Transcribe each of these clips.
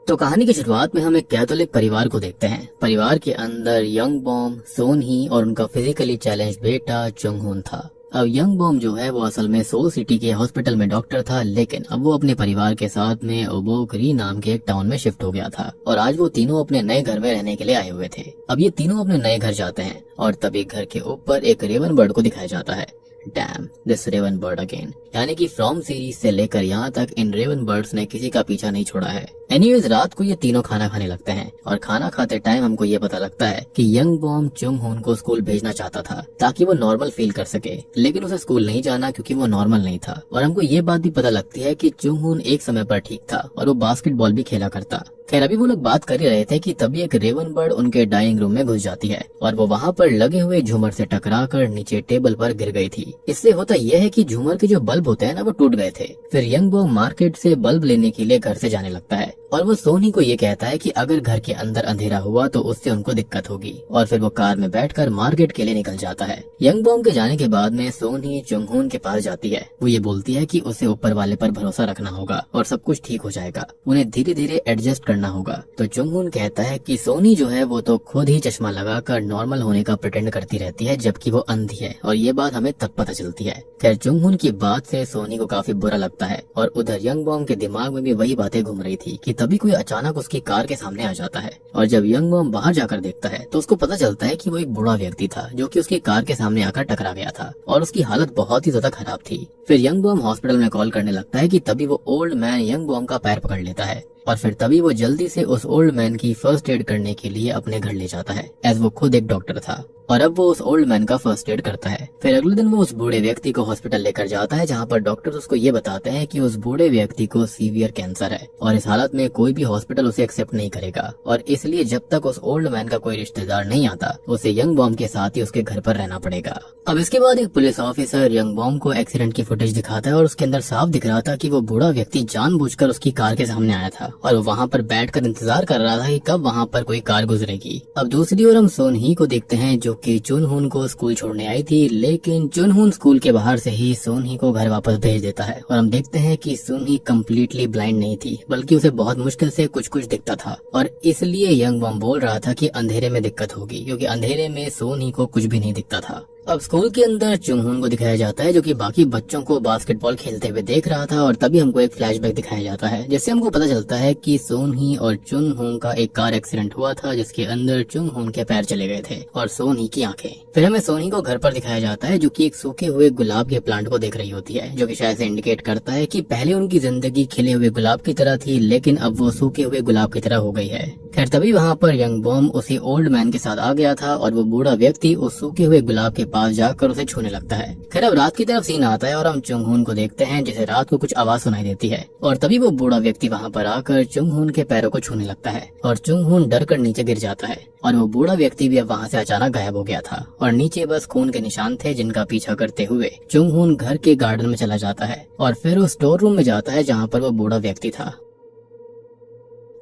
तो कहानी की शुरुआत में हम एक कैथोलिक परिवार को देखते हैं। परिवार के अंदर यंग बॉम, सोन ही और उनका फिजिकली चैलेंज बेटा चुंग हुन था। अब यंग बॉम जो है वो असल में सोल सिटी के हॉस्पिटल में डॉक्टर था, लेकिन अब वो अपने परिवार के साथ में ओबोकरी नाम के एक टाउन में शिफ्ट हो गया था और आज वो तीनों अपने नए घर में रहने के लिए आए हुए थे। अब ये तीनों अपने नए घर जाते हैं और तभी घर के ऊपर एक रेवन बर्ड को दिखाया जाता है। Damn this raven bird again, यानी कि फ्रॉम सीरीज से लेकर यहाँ तक इन रेवन बर्ड्स ने किसी का पीछा नहीं छोड़ा है। एनीवेज रात को ये तीनों खाना खाने लगते हैं और खाना खाते टाइम हमको ये पता लगता है कि यंग बॉम चुंग हुन को स्कूल भेजना चाहता था ताकि वो नॉर्मल फील कर सके, लेकिन उसे स्कूल नहीं जाना क्योंकि वो नॉर्मल नहीं था। और हमको ये बात भी पता लगती है कि चुंग हुन एक समय पर ठीक था और वो बास्केटबॉल भी खेला करता। खैर अभी वो लोग बात कर ही रहे थे कि तभी एक रेवन बर्ड उनके डाइनिंग रूम में घुस जाती है और वो वहाँ पर लगे हुए झूमर से टकराकर नीचे टेबल पर गिर गई थी। इससे होता यह है कि झूमर के जो बल्ब होते हैं ना वो टूट गए थे। फिर यंग बॉम मार्केट से बल्ब लेने के लिए घर से जाने लगता है और वो सोनी को ये कहता है कि अगर घर के अंदर अंधेरा हुआ तो उससे उनको दिक्कत होगी और फिर वो कार में बैठकर मार्केट के लिए निकल जाता है। यंग बॉम के जाने के बाद में सोनी चुंग हुन के पास जाती है। वो ये बोलती है कि उसे ऊपर वाले पर भरोसा रखना होगा और सब कुछ ठीक हो जाएगा, उन्हें धीरे धीरे एडजस्ट करना होगा। तो चुंग हुन कहता है कि सोनी जो है वो तो खुद ही चश्मा लगाकर नॉर्मल होने का प्रिटेंड करती रहती है जबकि वो अंधी है और ये बात हमें तब पता चलती है। खैर चुंग हुन की बात से सोनी को काफी बुरा लगता है और उधर यंग बॉम के दिमाग में भी वही बातें घूम रही थी कि तभी कोई अचानक उसकी कार के सामने आ जाता है और जब यंग बॉम बाहर जाकर देखता है तो उसको पता चलता है कि वो एक बूढ़ा व्यक्ति था जो कि उसकी कार के सामने आकर टकरा गया था और उसकी हालत बहुत ही ज्यादा खराब थी। फिर यंग बॉम हॉस्पिटल में कॉल करने लगता है कि तभी वो ओल्ड मैन यंग बॉम का पैर पकड़ लेता है और फिर तभी वो जल्दी से उस ओल्ड मैन की फर्स्ट एड करने के लिए अपने घर ले जाता है, एज वो खुद एक डॉक्टर था और अब वो उस ओल्ड मैन का फर्स्ट एड करता है। फिर अगले दिन वो उस बूढ़े व्यक्ति को हॉस्पिटल लेकर जाता है जहाँ पर डॉक्टर्स उसको ये बताते हैं कि उस बूढ़े व्यक्ति को सीवियर कैंसर है और इस हालत में कोई भी हॉस्पिटल उसे एक्सेप्ट नहीं करेगा और इसलिए जब तक उस ओल्ड मैन का कोई रिश्तेदार नहीं आता उसे यंग बॉम के साथ ही उसके घर पर रहना पड़ेगा। अब इसके बाद एक पुलिस ऑफिसर यंग बॉम को एक्सीडेंट की फुटेज दिखाता है और उसके अंदर साफ दिख रहा था कि वो बूढ़ा व्यक्ति जानबूझकर उसकी कार के सामने आया था और वो वहाँ पर बैठकर इंतजार कर रहा था कि कब वहाँ पर कोई कार गुजरेगी। अब दूसरी ओर हम सोन ही को देखते हैं जो कि चुन हुन को स्कूल छोड़ने आई थी, लेकिन चुन हुन स्कूल के बाहर से ही सोन ही को घर वापस भेज देता है और हम देखते हैं कि सोन ही कम्प्लीटली ब्लाइंड नहीं थी बल्कि उसे बहुत मुश्किल से कुछ कुछ दिखता था और इसलिए यंग बॉम बोल रहा था कि अंधेरे में दिक्कत होगी क्योंकि अंधेरे में सोन ही को कुछ भी नहीं दिखता था। अब स्कूल के अंदर चुंग हुन को दिखाया जाता है जो कि बाकी बच्चों को बास्केटबॉल खेलते हुए देख रहा था और तभी हमको एक फ्लैशबैक दिखाया जाता है जिससे हमको पता चलता है कि सोन ही और चुंग हुन का एक कार एक्सीडेंट हुआ था जिसके अंदर चुंग हुन के पैर चले गए थे और सोन ही की आंखें। फिर हमें सोन ही को घर पर दिखाया जाता है जो कि एक सूखे हुए गुलाब के प्लांट को देख रही होती है जो कि शायद से इंडिकेट करता है कि पहले उनकी जिंदगी खिले हुए गुलाब की तरह थी लेकिन अब वो सूखे हुए गुलाब की तरह हो गई है। खैर तभी वहाँ पर यंग बॉम उसी ओल्ड मैन के साथ आ गया था और वो बूढ़ा व्यक्ति उस सूखे हुए गुलाब के पास जाकर उसे छूने लगता है। खैर अब रात की तरफ सीन आता है और हम चुंग हुन को देखते हैं जिसे रात को कुछ आवाज सुनाई देती है और तभी वो बूढ़ा व्यक्ति वहाँ पर आकर चुंग हुन के पैरों को छूने लगता है और चुंग हुन डर कर नीचे गिर जाता है और वो बूढ़ा व्यक्ति भी अब वहाँ से अचानक गायब हो गया था और नीचे बस खून के निशान थे जिनका पीछा करते हुए चुंग हुन घर के गार्डन में चला जाता है और फिर वो स्टोर रूम में जाता है जहाँ पर वो बूढ़ा व्यक्ति था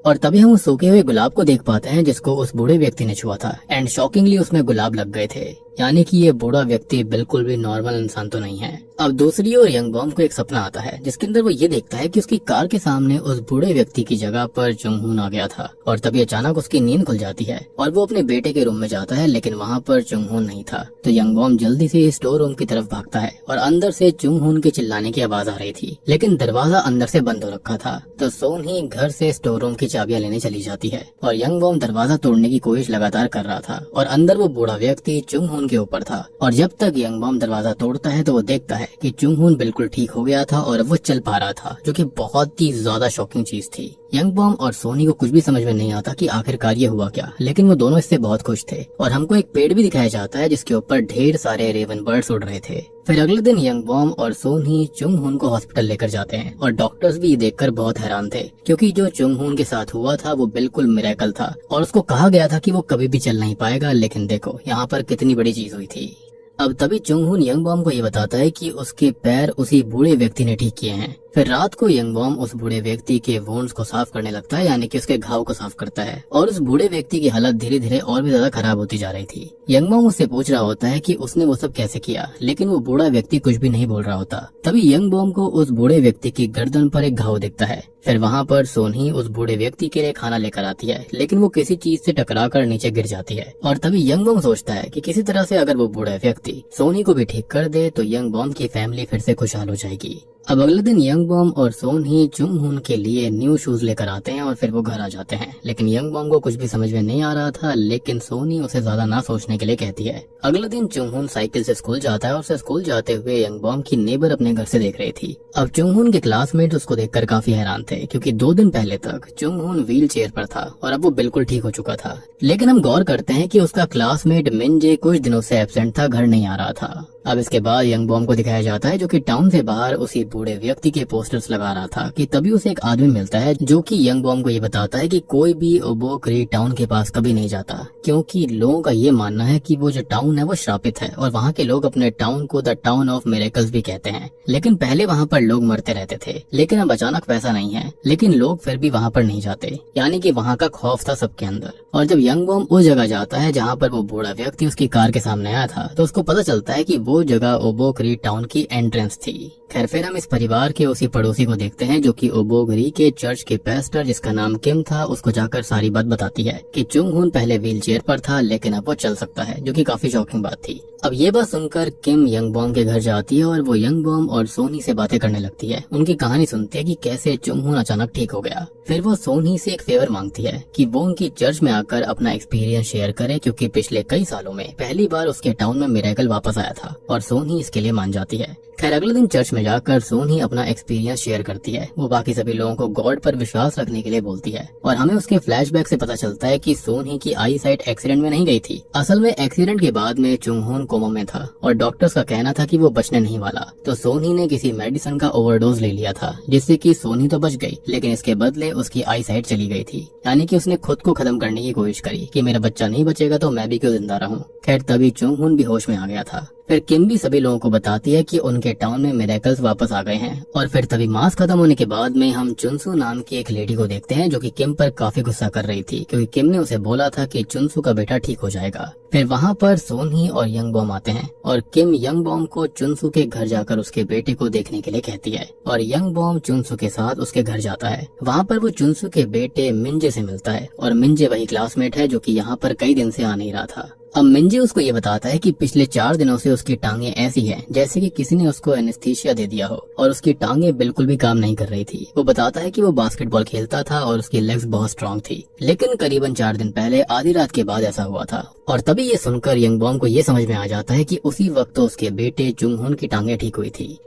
और तभी हम उस सूखे हुए गुलाब को देख पाते हैं जिसको उस बूढ़े व्यक्ति ने छुआ था एंड शॉकिंगली उसमें गुलाब लग गए थे, यानी कि ये बूढ़ा व्यक्ति बिल्कुल भी नॉर्मल इंसान तो नहीं है। अब दूसरी ओर यंग बॉम को एक सपना आता है जिसके अंदर वो ये देखता है कि उसकी कार के सामने उस बूढ़े व्यक्ति की जगह पर चुंग हुन आ गया था और तभी अचानक उसकी नींद खुल जाती है और वो अपने बेटे के रूम में जाता है लेकिन वहाँ पर चुंग हुन नहीं था। तो यंग बॉम जल्दी से स्टोर रूम की तरफ भागता है और अंदर से चुंग हुन के चिल्लाने की आवाज आ रही थी लेकिन दरवाजा अंदर से बंद हो रखा था। तो सोन ही घर से स्टोर रूम की चाबियां लेने चली जाती है और यंग बॉम दरवाजा तोड़ने की कोशिश लगातार कर रहा था और अंदर वो बूढ़ा व्यक्ति चुंग हुन के ऊपर था और जब तक यंग बॉम दरवाजा तोड़ता है तो वो देखता है कि चुंग हुन बिल्कुल ठीक हो गया था और अब वो चल पा रहा था जो कि बहुत ही ज्यादा शॉकिंग चीज थी। यंग बॉम और सोनी को कुछ भी समझ में नहीं आता कि आखिरकार ये हुआ क्या, लेकिन वो दोनों इससे बहुत खुश थे और हमको एक पेड़ भी दिखाया जाता है जिसके ऊपर ढेर सारे रेवन बर्ड्स उड़ रहे थे। फिर अगले दिन यंग बॉम और सोन ही चुंग हुन को हॉस्पिटल लेकर जाते हैं और डॉक्टर्स भी ये देखकर बहुत हैरान थे क्योंकि जो चुंग हुन के साथ हुआ था वो बिल्कुल मिरेकल था और उसको कहा गया था कि वो कभी भी चल नहीं पाएगा, लेकिन देखो यहाँ पर कितनी बड़ी चीज हुई थी। अब तभी चुंगहुन यंग बॉम को ये बताता है कि उसके पैर उसी बूढ़े व्यक्ति ने ठीक किए हैं। फिर रात को यंग बॉम उस बूढ़े व्यक्ति के वुंड्स को साफ करने लगता है, यानी कि उसके घाव को साफ करता है, और उस बूढ़े व्यक्ति की हालत धीरे धीरे और भी ज्यादा खराब होती जा रही थी। यंग बॉम उससे पूछ रहा होता है कि उसने वो सब कैसे किया, लेकिन वो बूढ़ा व्यक्ति कुछ भी नहीं बोल रहा होता। तभी यंग बॉम को उस बूढ़े व्यक्ति की गर्दन पर एक घाव दिखता है। फिर वहाँ पर सोनही उस बूढ़े व्यक्ति के लिए खाना लेकर आती है, लेकिन वो किसी चीज से टकरा कर नीचे गिर जाती है। और तभी यंग बॉम सोचता है कि किसी तरह से अगर वो बूढ़ा व्यक्ति सोनी को भी ठीक कर दे तो यंग बॉम की फैमिली फिर से खुशहाल हो जाएगी। अब अगले दिन यंग बॉम और सोनही चुंगहुन के लिए न्यू शूज लेकर आते हैं और फिर वो घर आ जाते हैं। लेकिन यंग बॉम को कुछ भी समझ में नहीं आ रहा था, लेकिन सोनी उसे ज्यादा ना सोचने के लिए कहती है। अगले दिन चुंगहुन साइकिल से स्कूल जाता है और उसे स्कूल जाते हुए यंग बॉम की नेबर अपने घर से देख रही थी। अब चुंगहुन के क्लासमेट उसको देखकर काफी हैरान थे, क्योंकि 2 दिन पहले तक चुंगहुन व्हील चेयर पर था और अब वो बिल्कुल ठीक हो चुका था। लेकिन हम गौर करते हैं कि उसका क्लासमेट मिनजे कुछ दिनों से एब्सेंट था, घर नहीं आ रहा था। अब इसके बाद यंग बॉम को दिखाया जाता है जो कि टाउन से बाहर उसी बूढ़े व्यक्ति के पोस्टर्स लगा रहा था कि तभी उसे एक आदमी मिलता है जो कि यंग बॉम को ये बताता है कि कोई भी ओबोक्री टाउन के पास कभी नहीं जाता, क्योंकि लोगों का ये मानना है कि वो जो टाउन है वो श्रापित है और वहाँ के लोग अपने टाउन को द टाउन ऑफ मिरेकल्स भी कहते हैं। लेकिन पहले वहाँ पर लोग मरते रहते थे, लेकिन अब अचानक वैसा नहीं है, लेकिन लोग फिर भी वहाँ पर नहीं जाते, यानी कि वहाँ का खौफ था सबके अंदर। और जब यंग बॉम उस जगह जाता है जहाँ पर वो बूढ़ा व्यक्ति उसकी कार के सामने आया था, तो उसको पता चलता है कि वो जगह ओबोक्री टाउन की एंट्रेंस थी। खैर फिर हम इस परिवार के उसी पड़ोसी को देखते हैं जो कि ओबोक्री के चर्च के पेस्टर जिसका नाम किम था, उसको जाकर सारी बात बताती है कि चुंगहुन पहले व्हील चेयर पर था लेकिन अब वो चल सकता है, जो कि काफी शॉकिंग बात थी। अब ये बात सुनकर किम यंग बॉम के घर जाती है और वो यंग बॉम और सोनी से बातें करने लगती है, उनकी कहानी सुनती है कि कैसे चुंगहुन अचानक ठीक हो गया। फिर वो सोनी से एक फेवर मांगती है कि वो उनकी चर्च में आकर अपना एक्सपीरियंस शेयर करे, क्योंकि पिछले कई सालों में पहली बार उसके टाउन में मिरेकल वापस आया था, और सोनी इसके लिए मान जाती है। खैर अगले दिन चर्च में जाकर सोनी अपना एक्सपीरियंस शेयर करती है। वो बाकी सभी लोगों को गॉड पर विश्वास रखने के लिए बोलती है, और हमें उसके फ्लैशबैक से पता चलता है कि सोनी की आई साइट एक्सीडेंट में नहीं गई थी। असल में एक्सीडेंट के बाद में चुंगहुन कोमा में था और डॉक्टर्स का कहना था कि वो बचने नहीं वाला, तो सोनी ने किसी मेडिसिन का ओवरडोज ले लिया था, जिससे कि सोनी तो बच गई, लेकिन इसके बदले उसकी आई साइट चली गई थी। यानी कि उसने खुद को खत्म करने की कोशिश करी कि मेरा बच्चा नहीं बचेगा तो मैं भी क्यों जिंदा रहूं। खैर तभी चुंगहुन भी होश में आ गया था। फिर किम भी सभी लोगों को बताती है कि उनके टाउन में मिरेकल्स वापस आ गए हैं। और फिर तभी मास खत्म होने के बाद में हम चुनसू नाम की एक लेडी को देखते हैं जो कि किम पर काफी गुस्सा कर रही थी, क्योंकि किम ने उसे बोला था कि चुनसू का बेटा ठीक हो जाएगा। फिर वहाँ पर सोनी और यंग बॉम आते हैं और किम यंग बॉम को चुनसू के घर जाकर उसके बेटे को देखने के लिए कहती है, और यंग बॉम चुनसू के साथ उसके घर जाता है। वहाँ पर वो चुनसू के बेटे मिंजे से मिलता है, और मिंजे वही क्लासमेट है जो कि यहाँ पर कई दिन से आ नहीं रहा था। अब मिंजे उसको ये बताता है कि पिछले 4 दिनों से उसकी टांगे ऐसी हैं जैसे कि किसी ने उसको एनेस्थीसिया दे दिया हो, और उसकी टांगे बिल्कुल भी काम नहीं कर रही थी। वो बताता है कि वो बास्केटबॉल खेलता था और उसकी लेग्स बहुत स्ट्रांग थी, लेकिन करीबन 4 दिन पहले आधी रात के बाद ऐसा हुआ था। और तभी ये सुनकर यंग बॉम को ये समझ में आ जाता है कि उसी वक्त तो उसके बेटे चुंगहुन की टांगे ठीक हुई थी,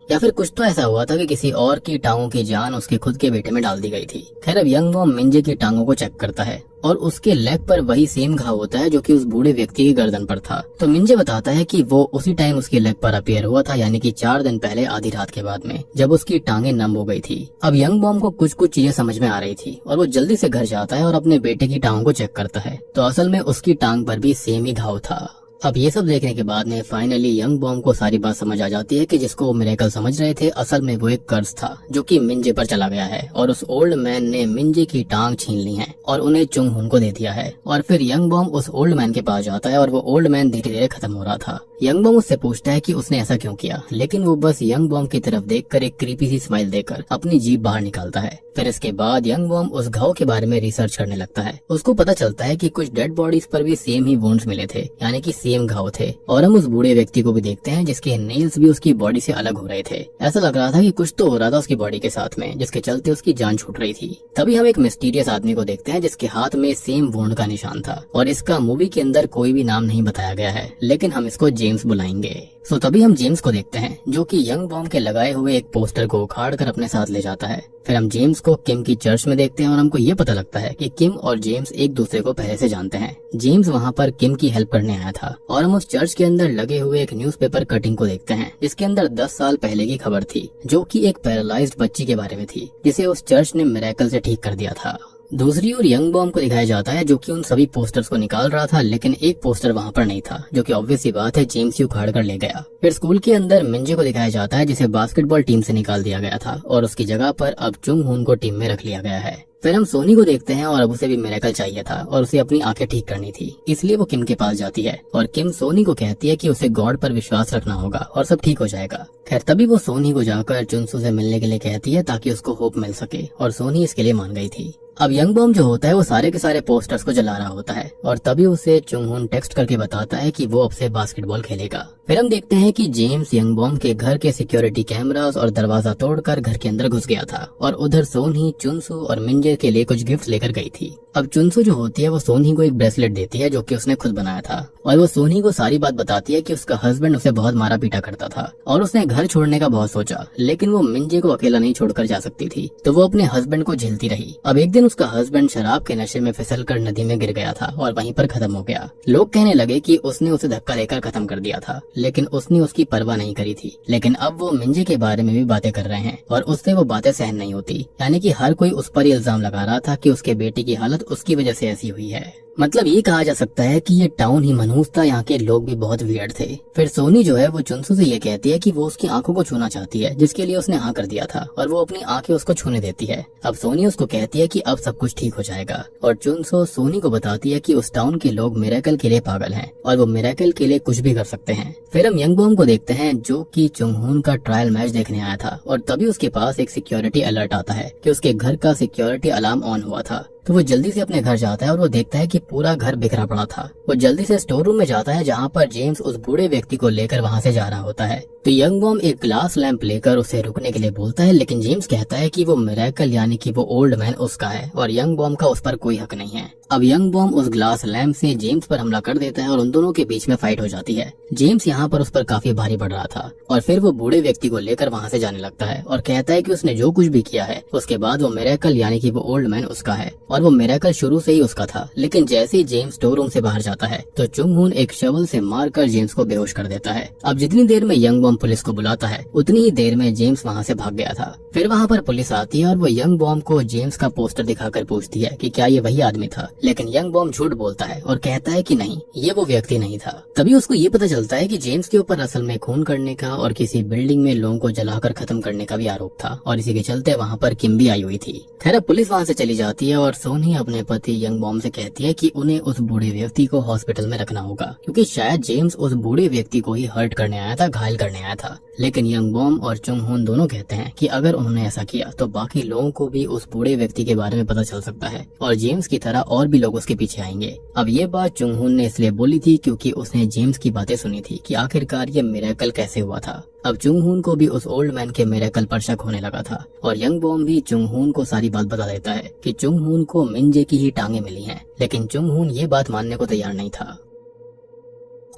या फिर कुछ तो ऐसा हुआ था कि किसी और की टांगों की जान उसके खुद के बेटे में डाल दी गई थी। खैर अब यंग बॉम मिंजे की टांगों को चेक करता है और उसके लेग पर वही सेम घाव होता है जो कि उस बूढ़े व्यक्ति की गर्दन पर था। तो मिंजे बताता है कि वो उसी टाइम उसके लेग पर अपीयर हुआ था, यानी कि 4 दिन पहले आधी रात के बाद में, जब उसकी टांगे नम हो गई थी। अब यंग बॉम को कुछ कुछ चीजें समझ में आ रही थी और वो जल्दी से घर जाता है और अपने बेटे की टांगों को चेक करता है, तो असल में उसकी टांग पर भी सेम ही घाव था। अब ये सब देखने के बाद में फाइनली यंग बॉम को सारी बात समझ आ जाती है कि जिसको वो मिरेकल समझ रहे थे असल में वो एक कर्ज था जो कि मिंजे पर चला गया है, और उस ओल्ड मैन ने मिंजे की टांग छीन ली है और उन्हें चुंगहुन को दे दिया है। और फिर यंग बॉम उस ओल्ड मैन के पास जाता है और वो ओल्ड मैन धीरे धीरे खत्म हो रहा था। यंग बॉम उससे पूछता है कि उसने ऐसा क्यों किया, लेकिन वो बस यंग बॉम की तरफ देखकर एक क्रीपी सी स्माइल देकर अपनी जीभ बाहर निकालता है। फिर इसके बाद यंग बॉम उस घाव के बारे में रिसर्च करने लगता है। उसको पता चलता है कि कुछ डेड बॉडीज पर भी सेम ही वुंड्स मिले थे, यानी कि सेम घाव थे। और हम उस बूढ़े व्यक्ति को भी देखते हैं जिसके नेल्स भी उसकी बॉडी से अलग हो रहे थे। ऐसा लग रहा था कि कुछ तो हो रहा था उसकी बॉडी के साथ में, जिसके चलते उसकी जान छूट रही थी। तभी हम एक मिस्टीरियस आदमी को देखते हैं जिसके हाथ में सेम वुंड का निशान था, और इसका मूवी के अंदर कोई भी नाम नहीं बताया गया है, लेकिन हम इसको जेम्स बुलाएंगे। सो तभी हम जेम्स को देखते हैं जो कि यंग बॉम के लगाए हुए एक पोस्टर को उखाड़ कर अपने साथ ले जाता है। फिर हम जेम्स को किम की चर्च में देखते हैं और हमको ये पता लगता है कि किम और जेम्स एक दूसरे को पहले से जानते हैं। जेम्स वहाँ पर किम की हेल्प करने आया था, और हम उस चर्च के अंदर लगे हुए एक न्यूज़पेपर कटिंग को देखते हैं जिसके अंदर 10 साल पहले की खबर थी, जो कि एक पैरालाइज्ड बच्ची के बारे में थी जिसे उस चर्च ने मिरेकल से ठीक कर दिया था। दूसरी ओर यंग बॉम को दिखाया जाता है जो कि उन सभी पोस्टर्स को निकाल रहा था, लेकिन एक पोस्टर वहाँ पर नहीं था, जो कि ऑब्वियस सी बात है जेम्स ही उखाड़ कर ले गया। फिर स्कूल के अंदर मिंजे को दिखाया जाता है जिसे बास्केटबॉल टीम से निकाल दिया गया था और उसकी जगह पर अब चुंग हुन को टीम में रख लिया गया है। फिर हम सोनी को देखते हैं और अब उसे भी मिरेकल चाहिए था और उसे अपनी आंखें ठीक करनी थी, इसलिए वो किम के पास जाती है और किम सोनी को कहती है कि उसे गॉड पर विश्वास रखना होगा और सब ठीक हो जाएगा। खैर तभी वो सोनी को जाकर जुनसू से मिलने के लिए कहती है ताकि उसको होप मिल सके और सोनी इसके लिए मान गई थी। अब यंग बॉम जो होता है वो सारे के सारे पोस्टर्स को जला रहा होता है और तभी उसे चुंग हुन टेक्स्ट करके बताता है कि वो अब से बास्केटबॉल खेलेगा। फिर हम देखते हैं कि जेम्स यंग बॉम के घर के सिक्योरिटी कैमरास और दरवाजा तोड़कर घर के अंदर घुस गया था और उधर सोनी चुनसू और मिंजे के लिए कुछ गिफ्ट लेकर गई थी। अब चुनसू जो होती है वो सोनी को एक ब्रेसलेट देती है जो कि उसने खुद बनाया था और वो सोनी को सारी बात बताती है कि उसका हस्बैंड उसे बहुत मारा पीटा करता था और उसने घर छोड़ने का बहुत सोचा, लेकिन वो मिंजे को अकेला नहीं छोड़कर जा सकती थी, तो वो अपने हस्बैंड को झेलती रही। अब एक दिन उसका हस्बैंड शराब के नशे में फिसलकर नदी में गिर गया था और वहीं पर खत्म हो गया। लोग कहने लगे कि उसने उसे धक्का देकर खत्म कर दिया था, लेकिन उसने उसकी परवाह नहीं करी थी। लेकिन अब वो मिंजे के बारे में भी बातें कर रहे हैं और उससे वो बातें सहन नहीं होती, यानी कि हर कोई उस पर इल्जाम लगा रहा था कि उसके बेटे की हालत उसकी वजह से ऐसी हुई है। मतलब ये कहा जा सकता है कि ये टाउन ही मनहूस था, यहाँ के लोग भी बहुत वियर्ड थे। फिर सोनी जो है वो चुनसू से ये कहती है कि वो उसकी आंखों को छूना चाहती है, जिसके लिए उसने हाँ कर दिया था और वो अपनी आंखें उसको छूने देती है। अब सोनी उसको कहती है कि अब सब कुछ ठीक हो जाएगा और चुनसू सोनी को बताती है कि उस टाउन के लोग मिरेकल के लिए पागल हैं और वो मिरेकल के लिए कुछ भी कर सकते हैं। फिर हम यंग बॉम को देखते हैं जो कि चुंग हुन का ट्रायल मैच देखने आया था और तभी उसके पास एक सिक्योरिटी अलर्ट आता है कि उसके घर का सिक्योरिटी अलार्म ऑन हुआ था। तो वो जल्दी से अपने घर जाता है और वो देखता है कि पूरा घर बिखरा पड़ा था। वो जल्दी से स्टोर रूम में जाता है जहाँ पर जेम्स उस बूढ़े व्यक्ति को लेकर वहाँ से जा रहा होता है। तो यंग बॉम एक ग्लास लैंप लेकर उसे रुकने के लिए बोलता है, लेकिन जेम्स कहता है कि वो मिरेकल यानी कि वो ओल्ड मैन उसका है और यंग बॉम का उस पर कोई हक नहीं है। अब यंग बॉम उस ग्लास लैंप से जेम्स पर हमला कर देता है और उन दोनों के बीच में फाइट हो जाती है। जेम्स यहाँ पर उस पर काफी भारी पड़ रहा था और फिर वो बूढ़े व्यक्ति को लेकर वहाँ से जाने लगता है और कहता है कि उसने जो कुछ भी किया है उसके बाद वो मिरेकल यानी कि वो ओल्ड मैन उसका है और वो मिरेकल शुरू से ही उसका था। लेकिन जैसे ही जेम्स स्टोर रूम से बाहर जाता है तो चुंग हुन एक शवल से मारकर जेम्स को बेहोश कर देता है। अब जितनी देर में यंग बॉम पुलिस को बुलाता है उतनी ही देर में जेम्स वहाँ से भाग गया था। फिर वहाँ पर पुलिस आती है और वो यंग बॉम को जेम्स का पोस्टर दिखाकर पूछती है कि क्या ये वही आदमी था, लेकिन यंग बॉम झूठ बोलता है और कहता है कि नहीं, ये वो व्यक्ति नहीं था। तभी उसको ये पता चलता है कि जेम्स के ऊपर असल में खून करने का और किसी बिल्डिंग में लोगों को जलाकर खत्म करने का भी आरोप था और इसी के चलते वहाँ पर किम भी आई हुई थी। खैर पुलिस वहाँ से चली जाती है और सोनी अपने पति यंग बॉम से कहती है कि उन्हें उस बूढ़े व्यक्ति को हॉस्पिटल में रखना होगा, क्योंकि शायद जेम्स उस बूढ़े व्यक्ति को ही हर्ट करने आया था, घायल करने आया था। लेकिन यंग बॉम और चुंग हुन दोनों कहते हैं कि अगर उन्होंने ऐसा किया तो बाकी लोगों को भी उस बूढ़े व्यक्ति के बारे में पता चल सकता है और जेम्स की तरह और भी लोग उसके पीछे आएंगे। अब ये बात चुंग हुन ने इसलिए बोली थी क्योंकि उसने जेम्स की बातें सुनी थी कि आखिरकार ये मिरेकल कैसे हुआ था। अब चुंग हुन को भी उस ओल्ड मैन के मिरेकल पर शक होने लगा था और यंग बॉम भी चुंग हुन को सारी बात बता देता है कि चुंग हुन को मिंजे की ही टांगे मिली हैं, लेकिन चुंग हुन ये बात मानने को तैयार नहीं था।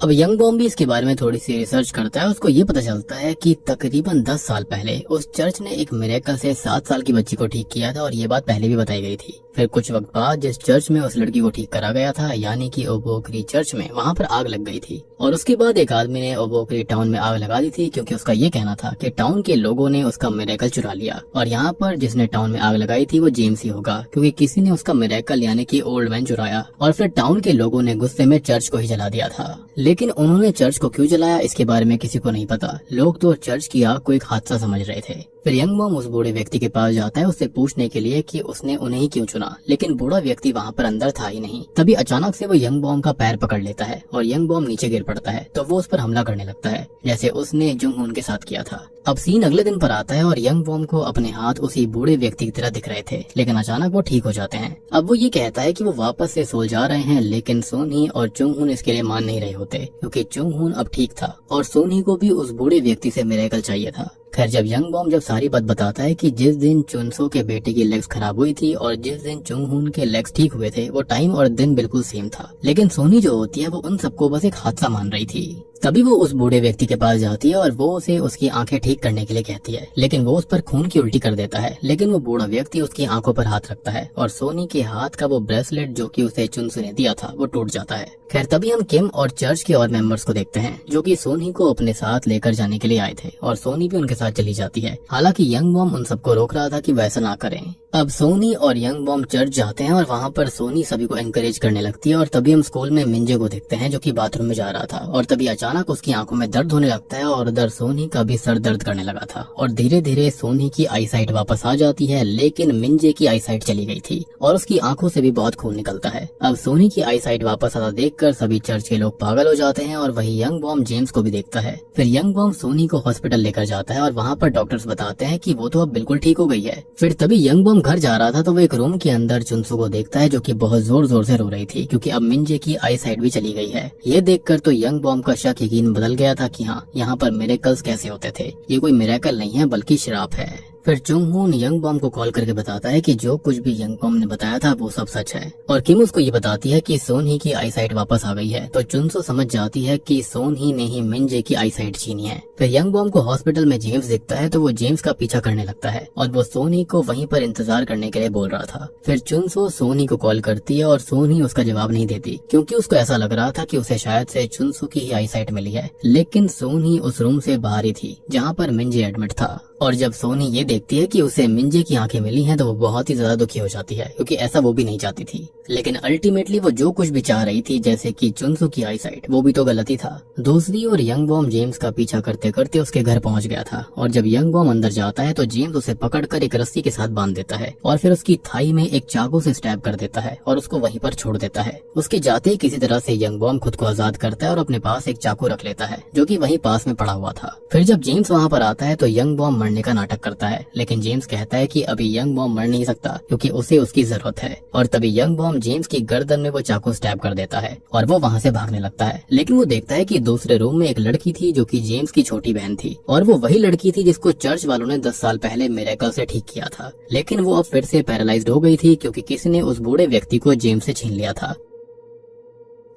अब यंग बॉम भी इसके बारे में थोड़ी सी रिसर्च करता है। उसको ये पता चलता है कि तकरीबन 10 साल पहले उस चर्च ने एक मिरेकल से 7 साल की बच्ची को ठीक किया था और ये बात पहले भी बताई गई थी। फिर कुछ वक्त बाद जिस चर्च में उस लड़की को ठीक करा गया था यानी कि ओबोक्री चर्च में, वहाँ पर आग लग गई थी और उसके बाद एक आदमी ने ओबोक्री टाउन में आग लगा दी थी क्योंकि उसका ये कहना था कि टाउन के लोगों ने उसका मिरेकल चुरा लिया और यहाँ पर जिसने टाउन में आग लगाई थी वो जेम्स ही होगा, क्योंकि किसी ने उसका मिरेकल यानी कि ओल्ड मैन चुराया और फिर टाउन के लोगों ने गुस्से में चर्च को ही जला दिया था। लेकिन उन्होंने चर्च को क्यों जलाया इसके बारे में किसी को नहीं पता। लोग तो चर्च की आग को एक हादसा समझ रहे थे। फिर यंग बॉम उस बूढ़े व्यक्ति के पास जाता है उससे पूछने के लिए कि उसने उन्हें ही क्यों चुना, लेकिन बूढ़ा व्यक्ति वहाँ पर अंदर था ही नहीं। तभी अचानक से वो यंग बॉम का पैर पकड़ लेता है और यंग बॉम नीचे गिर पड़ता है तो वो उस पर हमला करने लगता है जैसे उसने जुंग हुन के साथ किया था। अब सीन अगले दिन पर आता है और यंग बॉम को अपने हाथ उसी बूढ़े व्यक्ति की तरह दिख रहे थे, लेकिन अचानक वो ठीक हो जाते हैं। अब वो ये कहता है कि वो वापस से सोल जा रहे हैं, लेकिन सोनी और चुंग हुन इसके लिए मान नहीं रहे होते क्योंकि चुंग हुन अब ठीक था और सोनी को भी उस बूढ़े व्यक्ति से मिरेकल चाहिए था। खैर जब यंग बॉम जब सारी बात बताता है कि जिस दिन चुनसो के बेटे की लेग्स खराब हुई थी और जिस दिन चुंग हुन के लेग्स ठीक हुए थे वो टाइम और दिन बिल्कुल सेम था, लेकिन सोनी जो होती है वो उन सबको बस एक हादसा मान रही थी। तभी वो उस बूढ़े व्यक्ति के पास जाती है और वो उसे उसकी आंखें ठीक करने के लिए कहती है, लेकिन वो उस पर खून की उल्टी कर देता है। लेकिन वो बूढ़ा व्यक्ति उसकी आंखों पर हाथ रखता है और सोनी के हाथ का वो ब्रेसलेट जो कि उसे चुनसो ने दिया था वो टूट जाता है। खैर तभी हम किम और चर्च के और मेंबर्स को देखते हैं जो कि सोनी को अपने साथ लेकर जाने के लिए आए थे और सोनी भी उनके साथ चली जाती है। हालांकि यंग बॉम उन सबको रोक रहा था कि वैसा ना करें। अब सोनी और यंग बॉम चर्च जाते हैं और वहाँ पर सोनी सभी को एनकरेज करने लगती है और तभी हम स्कूल में मिंजे को देखते हैं जो कि बाथरूम में जा रहा था और तभी अचानक उसकी आंखों में दर्द होने लगता है और उधर सोनी का भी सर दर्द करने लगा था और धीरे धीरे सोनी की आई साइट वापस आ जाती है, लेकिन मिंजे की आई साइट चली गई थी और उसकी आंखों से भी बहुत खून निकलता है। अब सोनी की आई साइट वापस आता देखकर सभी चर्च के लोग पागल हो जाते हैं और वही यंग बॉम जेम्स को भी देखता है। फिर यंग बॉम सोनी को हॉस्पिटल लेकर जाता है और वहाँ पर डॉक्टर्स बताते हैं कि वो तो अब बिल्कुल ठीक हो गई है। फिर तभी यंग बॉम घर जा रहा था तो वो एक रूम के अंदर चुनसू को देखता है जो कि बहुत जोर जोर से रो रही थी क्योंकि अब मिंजे की आई साइट भी चली गई है। ये देखकर तो यंग बॉम का शक यकीन बदल गया था कि हाँ, यहाँ पर मिरेकल्स कैसे होते थे, ये कोई मिरेकल नहीं है बल्कि श्राप है। फिर चुंग हून यंग बॉम को कॉल करके बताता है कि जो कुछ भी यंग बॉम ने बताया था वो सब सच है और किम उसको ये बताती है कि सोन ही की आई साइट वापस आ गई है। तो चुनसो समझ जाती है कि सोन ही ने ही मिंजे की आई साइट छीनी है। फिर यंग बॉम को हॉस्पिटल में जेम्स दिखता है तो वो जेम्स का पीछा करने लगता है और वो सोनी को वहीं पर इंतजार करने के लिए बोल रहा था। फिर चुनसो सोनी को कॉल करती है और सोनी उसका जवाब नहीं देती क्योंकि उसको ऐसा लग रहा था कि उसे शायद से चुनसो की ही आई साइट मिली है, लेकिन सोनी उस रूम से बाहर ही थी जहाँ पर मिंजे एडमिट था। और जब सोनी ये देखती है कि उसे मिंजे की आंखें मिली हैं तो वो बहुत ही ज्यादा दुखी हो जाती है क्योंकि ऐसा वो भी नहीं चाहती थी, लेकिन अल्टीमेटली वो जो कुछ भी चाह रही थी जैसे कि चुनसू की आई साइट वो भी तो गलत ही था। दूसरी ओर यंग बॉम जेम्स का पीछा करते करते उसके घर पहुंच गया था और जब यंग बॉम अंदर जाता है तो जेम्स उसे पकड़कर एक रस्सी के साथ बांध देता है और फिर उसकी थाई में एक चाकू से स्टैब कर देता है और उसको वहीं पर छोड़ देता है। उसके जाते ही किसी तरह से यंग बॉम खुद को आजाद करता है और अपने पास एक चाकू रख लेता है जो कि वहीं पास में पड़ा हुआ था। फिर जब जेम्स वहाँ पर आता है तो यंग बॉम मरने का नाटक करता है, लेकिन जेम्स कहता है कि अभी यंग बॉम मर नहीं सकता क्योंकि उसे उसकी जरूरत है। और तभी यंग बॉम जेम्स की गर्दन में वो चाकू स्टैब कर देता है और वो वहाँ से भागने लगता है, लेकिन वो देखता है कि दूसरे रूम में एक लड़की थी जो कि जेम्स की छोटी बहन थी और वो वही लड़की थी जिसको चर्च वालों ने 10 साल पहले मिरेकल से ठीक किया था, लेकिन वो अब फिर से पैरालाइज्ड हो गई थी क्योंकि किसी ने उस बूढ़े व्यक्ति को जेम्स से छीन लिया था।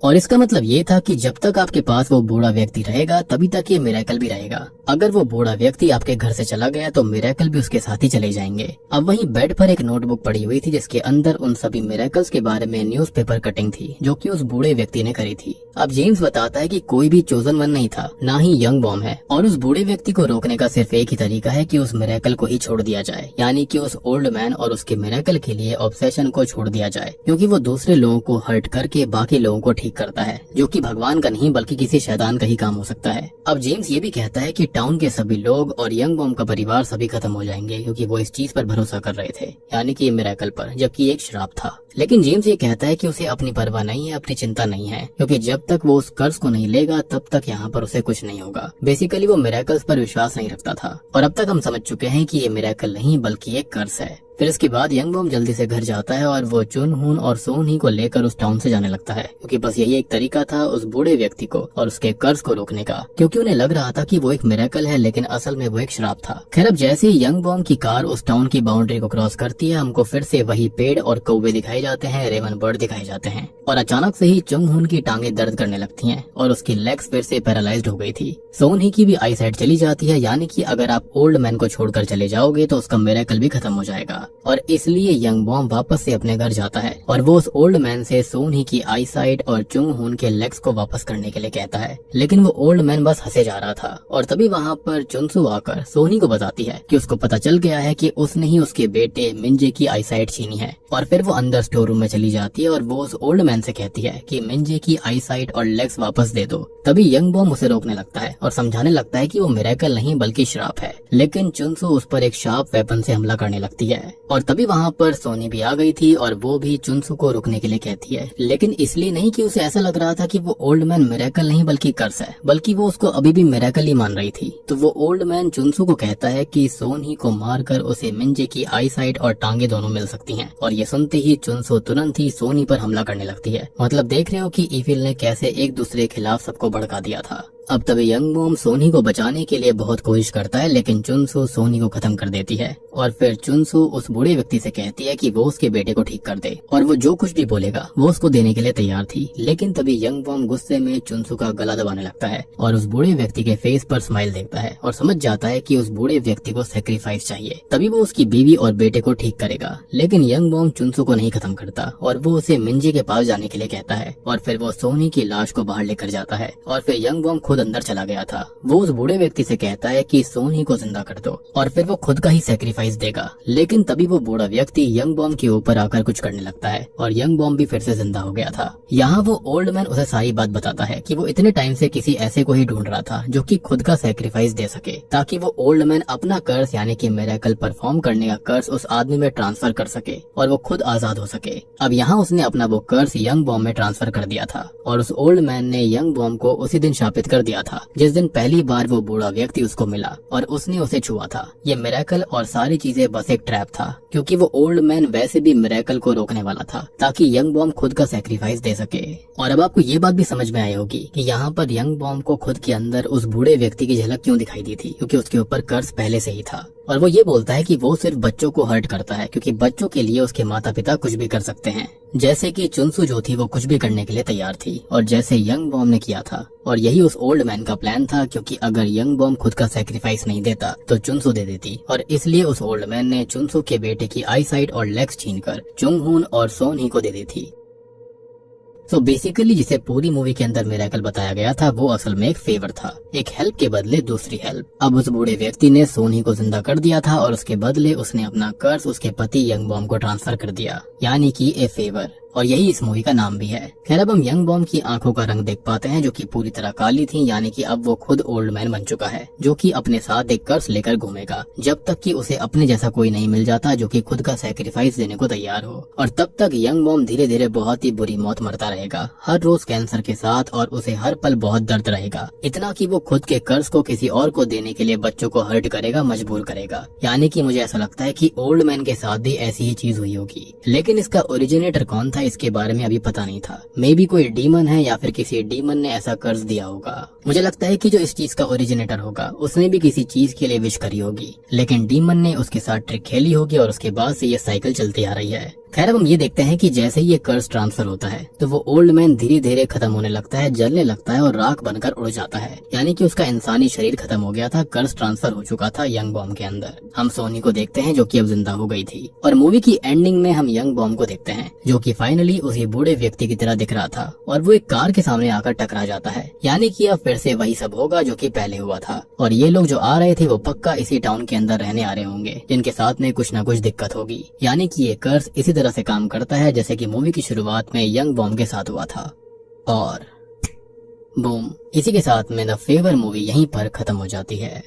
और इसका मतलब ये था कि जब तक आपके पास वो बूढ़ा व्यक्ति रहेगा तभी तक ये मिरेकल भी रहेगा। अगर वो बूढ़ा व्यक्ति आपके घर से चला गया तो मिरेकल भी उसके साथ ही चले जाएंगे। अब वहीं बेड पर एक नोटबुक पड़ी हुई थी जिसके अंदर उन सभी मिरेकल्स के बारे में न्यूज़पेपर कटिंग थी जो कि उस बूढ़े व्यक्ति ने करी थी। अब जेम्स बताता है कि कोई भी चोजन वन नहीं था, ना ही यंग बॉम है और उस बूढ़े व्यक्ति को रोकने का सिर्फ एक ही तरीका है कि उस मिरेकल को ही छोड़ दिया जाए, यानी कि उस ओल्ड मैन और उसके मिरेकल के लिए ऑब्सेशन को छोड़ दिया जाए क्योंकि वो दूसरे लोगों को हर्ट करके बाकी लोगों को ठीक करता है, जो कि भगवान का नहीं बल्कि किसी शैतान का ही काम हो सकता है। अब जेम्स ये भी कहता है कि टाउन के सभी लोग और यंग बॉम का परिवार सभी खत्म हो जाएंगे क्योंकि वो इस चीज पर भरोसा कर रहे थे, यानी कि ये मिरेकल पर, जबकि एक श्राप था। लेकिन जेम्स ये कहता है कि उसे अपनी परवाह नहीं है, अपनी चिंता नहीं है, क्योंकि जब तक वो उस कर्ज को नहीं लेगा तब तक यहाँ पर उसे कुछ नहीं होगा। बेसिकली वो मिरेकल्स पर विश्वास नहीं रखता था और अब तक हम समझ चुके हैं कि ये मिरेकल नहीं बल्कि एक कर्ज है। फिर इसके बाद यंग बॉम जल्दी से घर जाता है और वो चुन हून और सोन ही को लेकर उस टाउन से जाने लगता है क्योंकि बस यही एक तरीका था उस बूढ़े व्यक्ति को और उसके कर्ज को रोकने का, क्योंकि उन्हें लग रहा था कि वो एक मिरेकल है लेकिन असल में वो एक श्राप था। खैर अब जैसे ही यंग बॉम की कार उस टाउन की बाउंड्री को क्रॉस करती है हमको फिर से वही पेड़ और कौवे दिखाई जाते हैं, रेवन बर्ड दिखाई जाते हैं और अचानक से ही चुंग हून की टांगे दर्द करने लगती हैं और उसकी लेग्स फिर से पैरालाइज्ड हो गई थी। सोन ही की भी आई साइट चली जाती है, यानी कि अगर आप ओल्ड मैन को छोड़कर चले जाओगे तो उसका मिरेकल भी खत्म हो जाएगा और इसलिए यंग बॉम वापस से अपने घर जाता है और वो उस ओल्ड मैन से सोन ही की आई साइट और चुंग हून के लेग्स को वापस करने के लिए कहता है, लेकिन वो ओल्ड मैन बस हंसे जा रहा था और तभी वहाँ पर चुनसू आकर सोनी को बताती है कि उसको पता चल गया है कि उसने ही उसके बेटे मिंजे की आई साइट छीनी है और फिर वो अंदर स्टोर रूम में चली जाती है और वो उस ओल्ड मैन से कहती है कि मिंजे की आई साइट और लेग्स वापस दे दो। तभी यंग बॉम उसे रोकने लगता है और समझाने लगता है कि वो मिरेकल नहीं बल्कि श्राप है, लेकिन चुनसू उस पर एक शार्प वेपन से हमला करने लगती है और तभी वहाँ पर सोनी भी आ गई थी और वो भी चुनसू को रुकने के लिए कहती है, लेकिन इसलिए नहीं कि उसे ऐसा लग रहा था कि वो ओल्ड मैन मिरेकल नहीं बल्कि कर्स है, बल्कि वो उसको अभी भी मिरेकल ही मान रही थी। तो वो ओल्ड मैन चुनसू को कहता है कि सोनी को मारकर उसे मिंजे की आई साइट और टांगे दोनों मिल सकती हैं और ये सुनते ही चुनसू तुरंत ही सोनी पर हमला करने लगती है। मतलब देख रहे हो कि ईविल ने कैसे एक दूसरे के खिलाफ सबको भड़का दिया था। अब तभी यंग बॉम सोनी को बचाने के लिए बहुत कोशिश करता है, लेकिन चुनसू सोनी को खत्म कर देती है और फिर चुनसू उस बूढ़े व्यक्ति से कहती है कि वो उसके बेटे को ठीक कर दे और वो जो कुछ भी बोलेगा वो उसको देने के लिए तैयार थी। लेकिन तभी यंग बॉम गुस्से में चुनसू का गला दबाने लगता है और उस बूढ़े व्यक्ति के फेस पर स्माइल देखता है और समझ जाता है कि उस बूढ़े व्यक्ति को सेक्रीफाइस चाहिए, तभी वो उसकी बीवी और बेटे को ठीक करेगा। लेकिन यंग बॉम चुनसू को नहीं खत्म करता और वो उसे मिंजे के पास जाने के लिए कहता है और फिर वो सोनी की लाश को बाहर लेकर जाता है और फिर यंग बॉम खुद अंदर चला गया था। वो उस बूढ़े व्यक्ति से कहता है कि सोन ही को जिंदा कर दो और फिर वो खुद का ही सेक्रीफाइस देगा। लेकिन तभी वो बूढ़ा व्यक्ति यंग बॉम के ऊपर आकर कुछ करने लगता है और यंग बॉम भी फिर से जिंदा हो गया था। यहाँ वो ओल्ड मैन उसे सारी बात बताता है कि वो इतने टाइम से किसी ऐसे को ही ढूंढ रहा था जो कि खुद का सेक्रीफाइस दे सके, ताकि वो ओल्ड मैन अपना कर्ज यानी कि मिरेकल परफॉर्म करने का कर्ज उस आदमी में ट्रांसफर कर सके और वो खुद आजाद हो सके। अब यहाँ उसने अपना वो कर्ज यंग बॉम में ट्रांसफर कर दिया था और उस ओल्ड मैन ने यंग बॉम को उसी दिन शापित कर दिया था जिस दिन पहली बार वो बूढ़ा व्यक्ति उसको मिला और उसने उसे छुआ था। ये मिरेकल और सारी चीजें बस एक ट्रैप था, क्योंकि वो ओल्ड मैन वैसे भी मिरेकल को रोकने वाला था ताकि यंग बॉम खुद का सेक्रीफाइस दे सके। और अब आपको ये बात भी समझ में आई होगी कि यहाँ पर यंग बॉम को खुद के अंदर उस बूढ़े व्यक्ति की झलक क्यों दिखाई दी थी, क्योंकि उसके ऊपर कर्ज पहले से ही था। और वो ये बोलता है कि वो सिर्फ बच्चों को हर्ट करता है क्योंकि बच्चों के लिए उसके माता पिता कुछ भी कर सकते हैं, जैसे कि चुनसू जो थी वो कुछ भी करने के लिए तैयार थी और जैसे यंग बॉम ने किया था। और यही उस ओल्ड मैन का प्लान था, क्योंकि अगर यंग बॉम खुद का सेक्रीफाइस नहीं देता तो चुनसू दे देती, और इसलिए उस ओल्ड मैन ने चुनसू के बेटे की आई साइट और लेग्स छीनकर चुंगहून और सोन ही को दे दी थी। तो बेसिकली जिसे पूरी मूवी के अंदर मिरेकल बताया गया था वो असल में एक फेवर था, एक हेल्प के बदले दूसरी हेल्प। अब उस बूढ़े व्यक्ति ने सोनी को जिंदा कर दिया था और उसके बदले उसने अपना कर्ज उसके पति यंग बॉम को ट्रांसफर कर दिया, यानी कि ए फेवर, और यही इस मूवी का नाम भी है। खैर अब हम यंग बॉम की आंखों का रंग देख पाते हैं जो कि पूरी तरह काली थी, यानी कि अब वो खुद ओल्ड मैन बन चुका है जो कि अपने साथ एक कर्ज लेकर घूमेगा जब तक कि उसे अपने जैसा कोई नहीं मिल जाता जो कि खुद का सेक्रीफाइस देने को तैयार हो। और तब तक यंग बॉम धीरे धीरे बहुत ही बुरी मौत मरता रहेगा, हर रोज कैंसर के साथ, और उसे हर पल बहुत दर्द रहेगा, इतना कि वो खुद के कर्ज को किसी और को देने के लिए बच्चों को हर्ट करेगा, मजबूर करेगा। यानी कि मुझे ऐसा लगता है कि ओल्ड मैन के साथ भी ऐसी ही चीज हुई होगी, लेकिन इसका ओरिजिनेटर कौन था इसके बारे में अभी पता नहीं था। मे बी कोई डीमन है या फिर किसी डीमन ने ऐसा कर्ज दिया होगा। मुझे लगता है कि जो इस चीज का ओरिजिनेटर होगा उसने भी किसी चीज के लिए विश करी होगी, लेकिन डीमन ने उसके साथ ट्रिक खेली होगी और उसके बाद से ये साइकिल चलती आ रही है। खैर अब हम ये देखते हैं कि जैसे ही ये कर्ज ट्रांसफर होता है तो वो ओल्ड मैन धीरे धीरे खत्म होने लगता है, जलने लगता है और राख बनकर उड़ जाता है, यानी कि उसका इंसानी शरीर खत्म हो गया था, कर्ज ट्रांसफर हो चुका था यंग बॉम के अंदर। हम सोनी को देखते हैं जो कि अब जिंदा हो गई थी, और मूवी की एंडिंग में हम यंग बॉम को देखते हैं जो कि फाइनली उसी बूढ़े व्यक्ति की तरह दिख रहा था और वो एक कार के सामने आकर टकरा जाता है, यानी कि अब फिर से वही सब होगा जो कि पहले हुआ था। और ये लोग जो आ रहे थे वो पक्का इसी टाउन के अंदर रहने आ रहे होंगे, जिनके साथ में कुछ न कुछ दिक्कत होगी, यानी कि ये कर्ज इसी तरह से काम करता है जैसे कि मूवी की शुरुआत में यंग बॉम के साथ हुआ था। और बूम, इसी के साथ में द फेवर मूवी यहीं पर खत्म हो जाती है।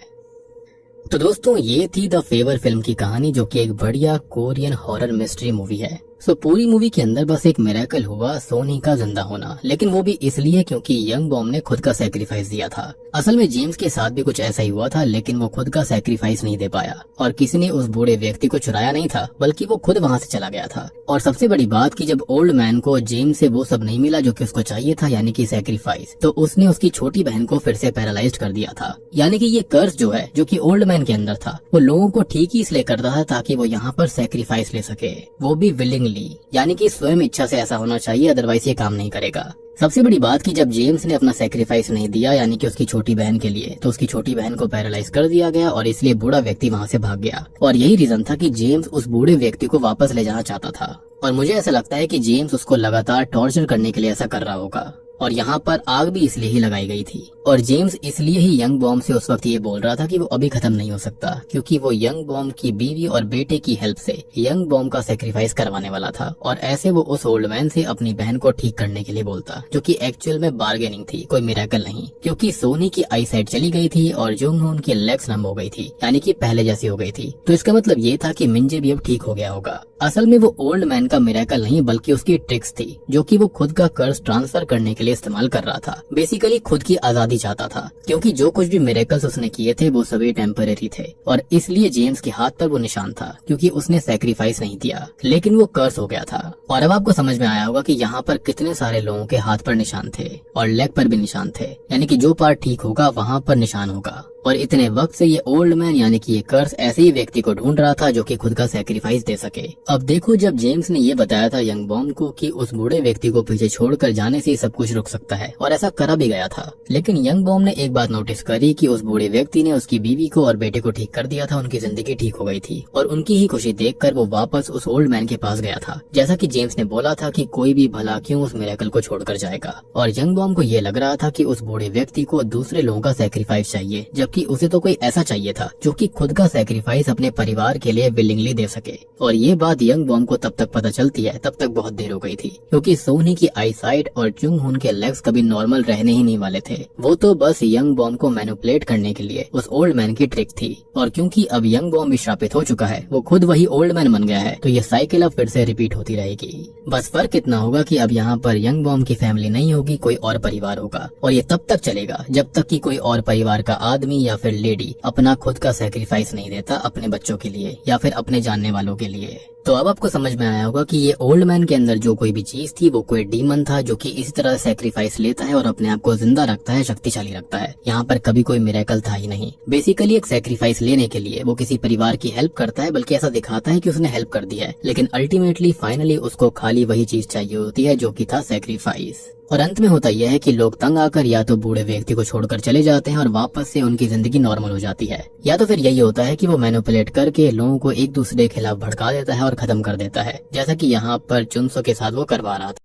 तो दोस्तों ये थी द फेवर फिल्म की कहानी, जो कि एक बढ़िया कोरियन हॉरर मिस्ट्री मूवी है। पूरी मूवी के अंदर बस एक मिरेकल हुआ, सोनी का जिंदा होना, लेकिन वो भी इसलिए क्योंकि यंग बॉम ने खुद का सेक्रीफाइस दिया था। असल में जेम्स के साथ भी कुछ ऐसा ही हुआ था, लेकिन वो खुद का सेक्रीफाइस नहीं दे पाया और किसी ने उस बूढ़े व्यक्ति को चुराया नहीं था, बल्कि वो खुद वहाँ से चला गया था। और सबसे बड़ी बात कि जब ओल्ड मैन को जेम्स से वो सब नहीं मिला जो कि उसको चाहिए था, यानी कि सेक्रीफाइस, तो उसने उसकी छोटी बहन को फिर से पैरालाइज्ड कर दिया था। यानी कि ये कर्ज जो है जो कि ओल्ड मैन के अंदर था वो लोगों को ठीक ही इसलिए करता था ताकि वो यहाँ पर सेक्रीफाइस ले सके, वो भी विलिंगली, यानी कि स्वयं इच्छा से ऐसा होना चाहिए, अदरवाइज ये काम नहीं करेगा। सबसे बड़ी बात कि जब जेम्स ने अपना सेक्रीफाइस नहीं दिया, यानी कि उसकी छोटी बहन के लिए, तो उसकी छोटी बहन को पैरालाइज कर दिया गया और इसलिए बूढ़ा व्यक्ति वहाँ से भाग गया। और यही रीजन था कि जेम्स उस बूढ़े व्यक्ति को वापस ले जाना चाहता था। और मुझे ऐसा लगता है कि जेम्स उसको लगातार टॉर्चर करने के लिए ऐसा कर रहा होगा, और यहाँ पर आग भी इसलिए ही लगाई गई थी। और जेम्स इसलिए ही यंग बॉम से उस वक्त ये बोल रहा था कि वो अभी खत्म नहीं हो सकता, क्योंकि वो यंग बॉम की बीवी और बेटे की हेल्प से यंग बॉम का सेक्रीफाइस करवाने वाला था। और ऐसे वो उस ओल्ड मैन से अपनी बहन को ठीक करने के लिए बोलता, जो कि एक्चुअल में बार्गेनिंग थी, कोई मिरेकल नहीं, क्योंकि सोनी की आई साइट चली गई थी और जुंगहून की लेग्स नम हो गई थी, यानी कि पहले जैसी हो गई थी। तो इसका मतलब ये था कि मिंजे भी अब ठीक हो गया होगा। असल में वो ओल्ड मैन का मिरेकल नहीं बल्कि उसकी ट्रिक्स थी, जो कि वो खुद का कर्ज ट्रांसफर करने के लिए इस्तेमाल कर रहा था। बेसिकली खुद की आजादी चाहता था, क्योंकि जो कुछ भी मिरेकल्स उसने किए थे वो सभी टेम्परेरी थे, और इसलिए जेम्स के हाथ पर वो निशान था, क्योंकि उसने सेक्रीफाइस नहीं दिया, लेकिन वो कर्ज हो गया था। और अब आपको समझ में आया होगा कि यहाँ पर कितने सारे लोगों के हाथ पर निशान थे और लेग पर भी निशान थे, यानी कि जो पार्ट ठीक होगा वहाँ पर निशान होगा। और इतने वक्त से ये ओल्ड मैन यानी कि ये कर्स ऐसे ही व्यक्ति को ढूंढ रहा था जो कि खुद का सैक्रिफाइस दे सके। अब देखो, जब जेम्स ने ये बताया था यंग बॉम को कि उस बूढ़े व्यक्ति को पीछे छोड़कर जाने से ही सब कुछ रुक सकता है, और ऐसा करा भी गया था। लेकिन यंग बॉम ने एक बात नोटिस करी कि उस बूढ़े व्यक्ति ने उसकी बीवी को और बेटे को ठीक कर दिया था, उनकी जिंदगी ठीक हो गई थी, और उनकी ही खुशी देखकर वो वापस उस ओल्ड मैन के पास गया था। जैसा कि जेम्स ने बोला था कि कोई भी भला क्यों उस मिरेकल को छोड़कर जाएगा, और यंग बॉम को ये लग रहा था कि उस बूढ़े व्यक्ति को दूसरे लोगों का सैक्रिफाइस चाहिए, जबकि उसे तो कोई ऐसा चाहिए था जो कि खुद का सैक्रिफाइस अपने परिवार के लिए विलिंगली दे सके। और ये बात यंग बॉम को तब तक पता चलती है, तब तक बहुत देर हो गई थी, क्योंकि सोनी की आई साइट और जुंग हुन के लेग्स कभी नॉर्मल रहने ही नहीं वाले थे। वो तो बस यंग बॉम को मैनिपुलेट करने के लिए उस ओल्ड मैन की ट्रिक थी। और क्योंकि अब यंग बॉम भी श्रापित हो चुका है, वो खुद वही ओल्ड मैन बन गया है, तो ये साइकिल अब फिर से रिपीट होती रहेगी। बस फर्क इतना होगा कि अब यहाँ पर यंग बॉम की फैमिली नहीं होगी, कोई और परिवार होगा, और ये तब तक चलेगा जब तक कि कोई और परिवार का आदमी या फिर लेडी अपना खुद का सैक्रिफाइस नहीं देता अपने बच्चों के लिए या फिर अपने जानने वालों के लिए। तो अब आपको समझ में आया होगा कि ये ओल्ड मैन के अंदर जो कोई भी चीज थी वो कोई डीमन था, जो कि इसी तरह सैक्रिफाइस लेता है और अपने आप को जिंदा रखता है, शक्तिशाली रखता है। यहाँ पर कभी कोई मिरेकल था ही नहीं। बेसिकली एक सैक्रिफाइस लेने के लिए वो किसी परिवार की हेल्प करता है, बल्कि ऐसा दिखाता है कि उसने हेल्प कर दी है, लेकिन अल्टीमेटली फाइनली उसको खाली वही चीज चाहिए होती है जो कि था सैक्रिफाइस। और अंत में होता यह है कि लोग तंग आकर या तो बूढ़े व्यक्ति को छोड़कर चले जाते हैं और वापस से उनकी जिंदगी नॉर्मल हो जाती है, या तो फिर यही होता है कि वो मैनिपुलेट करके लोगों को एक दूसरे के खिलाफ भड़का देता है और खत्म कर देता है, जैसा कि यहाँ पर चुनसो के साथ वो करवा रहा था।